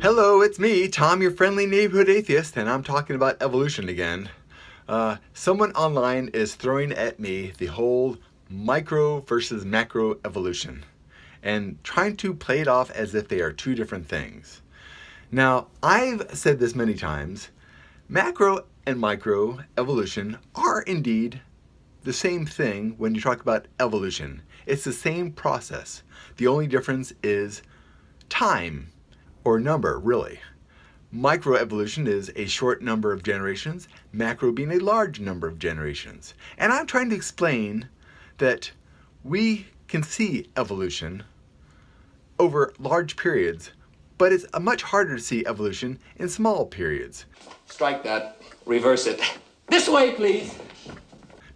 Hello, it's me, Tom, your friendly neighborhood atheist, and I'm talking about evolution again. Someone online is throwing at me the whole micro versus macro evolution and trying to play it off as if they are two different things. Now, I've said this many times, macro and micro evolution are indeed the same thing when you talk about evolution. It's the same process. The only difference is time. Or number, really. Microevolution is a short number of generations, macro being a large number of generations. And I'm trying to explain that we can see evolution over large periods, but it's much harder to see evolution in small periods. Strike that. Reverse it. This way, please.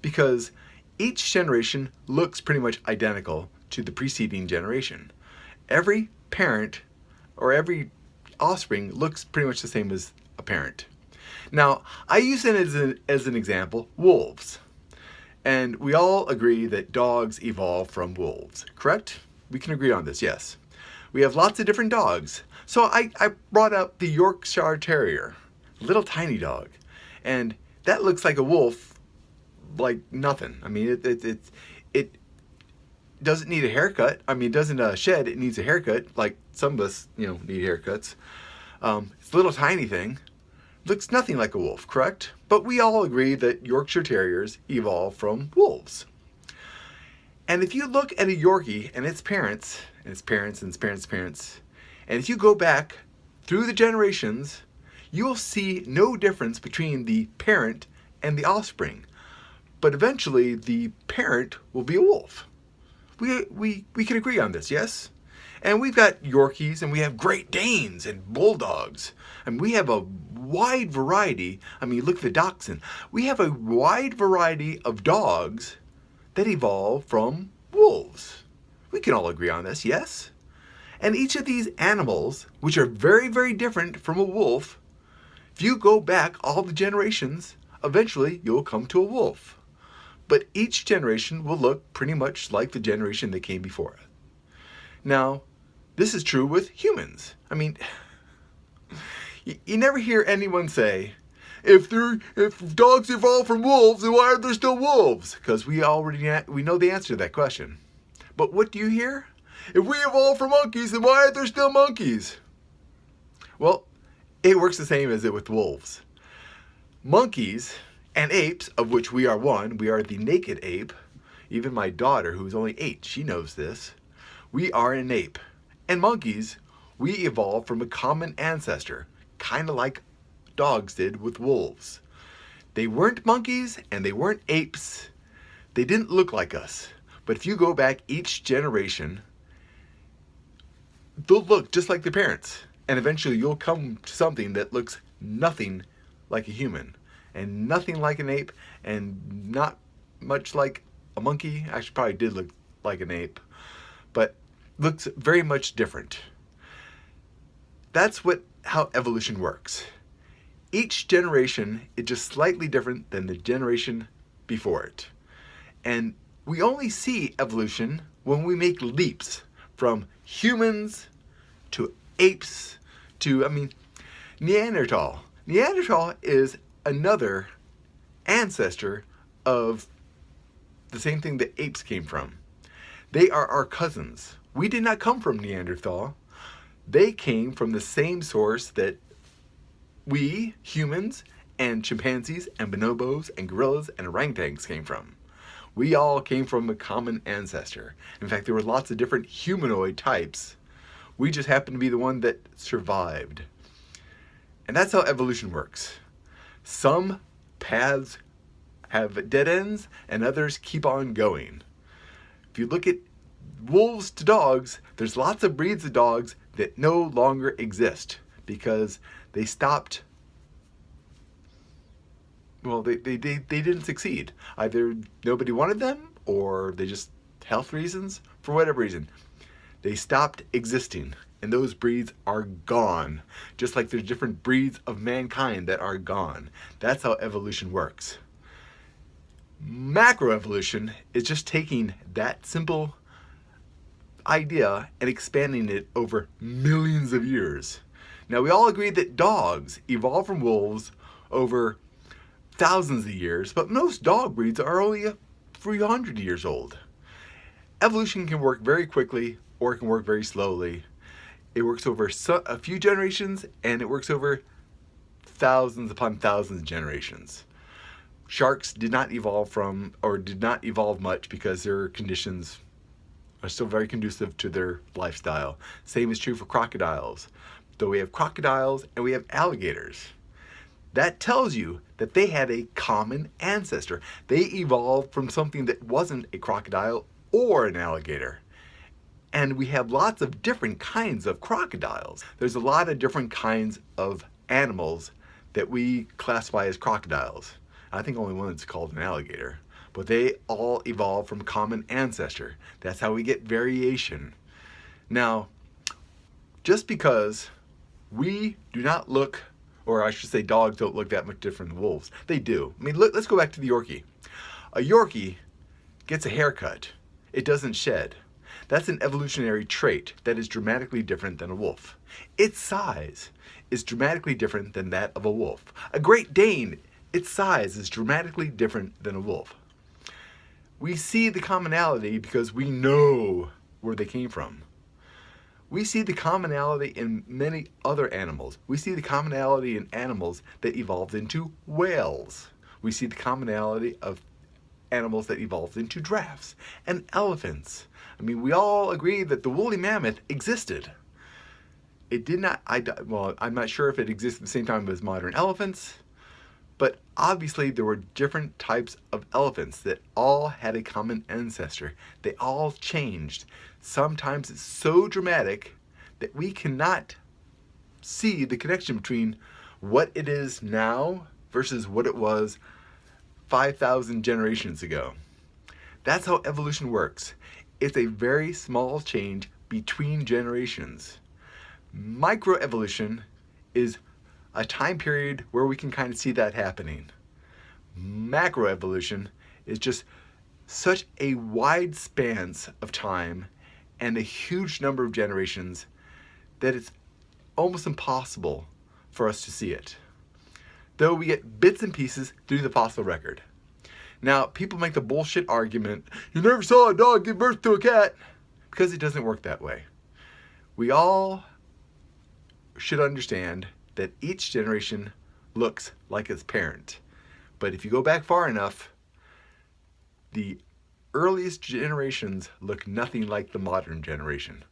Because each generation looks pretty much identical to the preceding generation. Every parent or every offspring looks pretty much the same as a parent. Now, I use it as an example, wolves. And we all agree that dogs evolved from wolves, correct? We can agree on this, yes. We have lots of different dogs. So I brought up the Yorkshire Terrier, little tiny dog. And that looks like a wolf like nothing. I mean, it doesn't need a haircut. I mean, it doesn't shed, it needs a haircut, like some of us, need haircuts. It's a little tiny thing. Looks nothing like a wolf, correct? But we all agree that Yorkshire Terriers evolved from wolves. And if you look at a Yorkie and its parents, and its parents and its parents' parents, and if you go back through the generations, you'll see no difference between the parent and the offspring. But eventually, the parent will be a wolf. We can agree on this, yes? And we've got Yorkies, and we have Great Danes and Bulldogs. And we have a wide variety. I mean, look at the Dachshund. We have a wide variety of dogs that evolve from wolves. We can all agree on this, yes? And each of these animals, which are very, very different from a wolf, if you go back all the generations, eventually you'll come to a wolf. But each generation will look pretty much like the generation that came before it. Now, this is true with humans. I mean, you never hear anyone say, if dogs evolved from wolves, then why are there still wolves? Because we know the answer to that question. But what do you hear? If we evolved from monkeys, then why are there still monkeys? Well, it works the same as it with wolves. Monkeys and apes, of which we are one, we are the naked ape. Even my daughter, who's only 8, she knows this. We are an ape. And monkeys, we evolved from a common ancestor, kind of like dogs did with wolves. They weren't monkeys and they weren't apes. They didn't look like us. But if you go back each generation, they'll look just like their parents. And eventually you'll come to something that looks nothing like a human. And nothing like an ape, and not much like a monkey. Actually, probably did look like an ape, but looks very much different. That's how evolution works. Each generation is just slightly different than the generation before it. And we only see evolution when we make leaps from humans to apes to, Neanderthal. Neanderthal is another ancestor of the same thing that apes came from. They are our cousins. We did not come from Neanderthal. They came from the same source that we, humans, and chimpanzees, and bonobos, and gorillas, and orangutans came from. We all came from a common ancestor. In fact, there were lots of different humanoid types. We just happened to be the one that survived. And that's how evolution works. Some paths have dead ends and others keep on going. If you look at wolves to dogs, there's lots of breeds of dogs that no longer exist because they stopped. Well, they didn't succeed. Either nobody wanted them or they just, health reasons, for whatever reason, they stopped existing. And those breeds are gone. Just like there's different breeds of mankind that are gone. That's how evolution works. Macroevolution is just taking that simple idea and expanding it over millions of years. Now, we all agree that dogs evolved from wolves over thousands of years, but most dog breeds are only a few hundred years old. Evolution can work very quickly or it can work very slowly. It works over a few generations, and it works over thousands upon thousands of generations. Sharks did not evolve much because their conditions are still very conducive to their lifestyle. Same is true for crocodiles. Though we have crocodiles and we have alligators. That tells you that they had a common ancestor. They evolved from something that wasn't a crocodile or an alligator. And we have lots of different kinds of crocodiles. There's a lot of different kinds of animals that we classify as crocodiles. I think only one is called an alligator. But they all evolved from a common ancestor. That's how we get variation. Now, just because we do not look, or I should say dogs don't look that much different than wolves. They do. I mean, let's go back to the Yorkie. A Yorkie gets a haircut. It doesn't shed. That's an evolutionary trait that is dramatically different than a wolf. Its size is dramatically different than that of a wolf. A Great Dane, its size is dramatically different than a wolf. We see the commonality because we know where they came from. We see the commonality in many other animals. We see the commonality in animals that evolved into whales. We see the commonality of animals that evolved into giraffes and elephants. I mean, we all agree that the woolly mammoth existed. It did not, I'm not sure if it existed at the same time as modern elephants, but obviously there were different types of elephants that all had a common ancestor. They all changed. Sometimes it's so dramatic that we cannot see the connection between what it is now versus what it was 5,000 generations ago. That's how evolution works. It's a very small change between generations. Microevolution is a time period where we can kind of see that happening. Macroevolution is just such a wide span of time and a huge number of generations that it's almost impossible for us to see it. Though we get bits and pieces through the fossil record. Now, people make the bullshit argument, you never saw a dog give birth to a cat, because it doesn't work that way. We all should understand that each generation looks like its parent. But if you go back far enough, the earliest generations look nothing like the modern generation,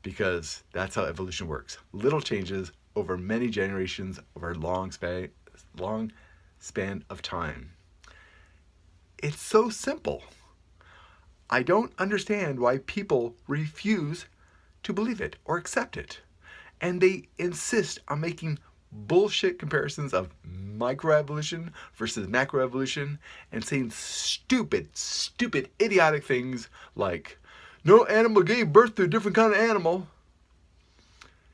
because that's how evolution works. Little changes over many generations over a long span of time. It's so simple. I don't understand why people refuse to believe it or accept it. And they insist on making bullshit comparisons of microevolution versus macroevolution and saying stupid, idiotic things like, no animal gave birth to a different kind of animal.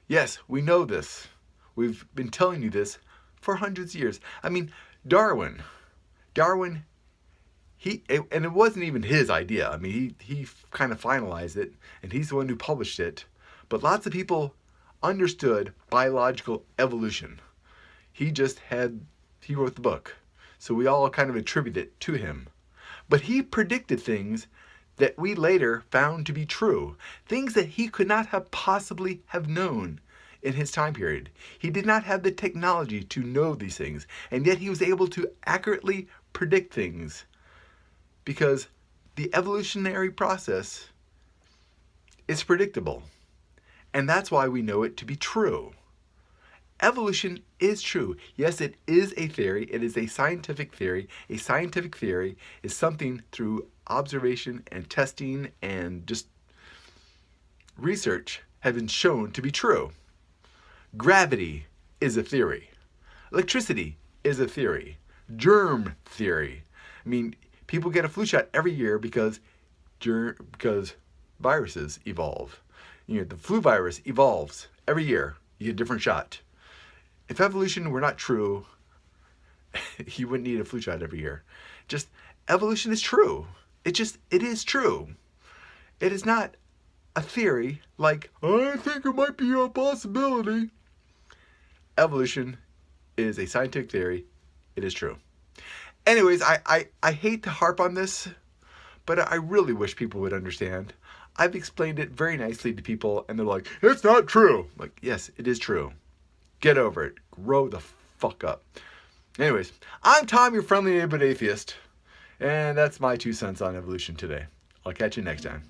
Yes, we know this. We've been telling you this for hundreds of years. I mean, Darwin, and it wasn't even his idea. I mean, he kind of finalized it, and he's the one who published it. But lots of people understood biological evolution. He wrote the book. So we all kind of attribute it to him. But he predicted things that we later found to be true. Things that he could not have possibly have known in his time period. He did not have the technology to know these things. And yet he was able to accurately predict things. Because the evolutionary process is predictable. And that's why we know it to be true. Evolution is true. Yes, it is a theory. It is a scientific theory. A scientific theory is something through observation and testing and just research have been shown to be true. Gravity is a theory. Electricity is a theory. Germ theory. I mean, people get a flu shot every year because viruses evolve. The flu virus evolves every year. You get a different shot. If evolution were not true, you wouldn't need a flu shot every year. Just evolution is true. It is true. It is not a theory like, I think it might be a possibility. evolution is a scientific theory. It is true. Anyways, I hate to harp on this, but I really wish people would understand. I've explained it very nicely to people, and they're like, it's not true. I'm like, yes, it is true. Get over it. Grow the fuck up. Anyways, I'm Tom, your friendly neighborhood atheist, and that's my 2 cents on evolution today. I'll catch you next time.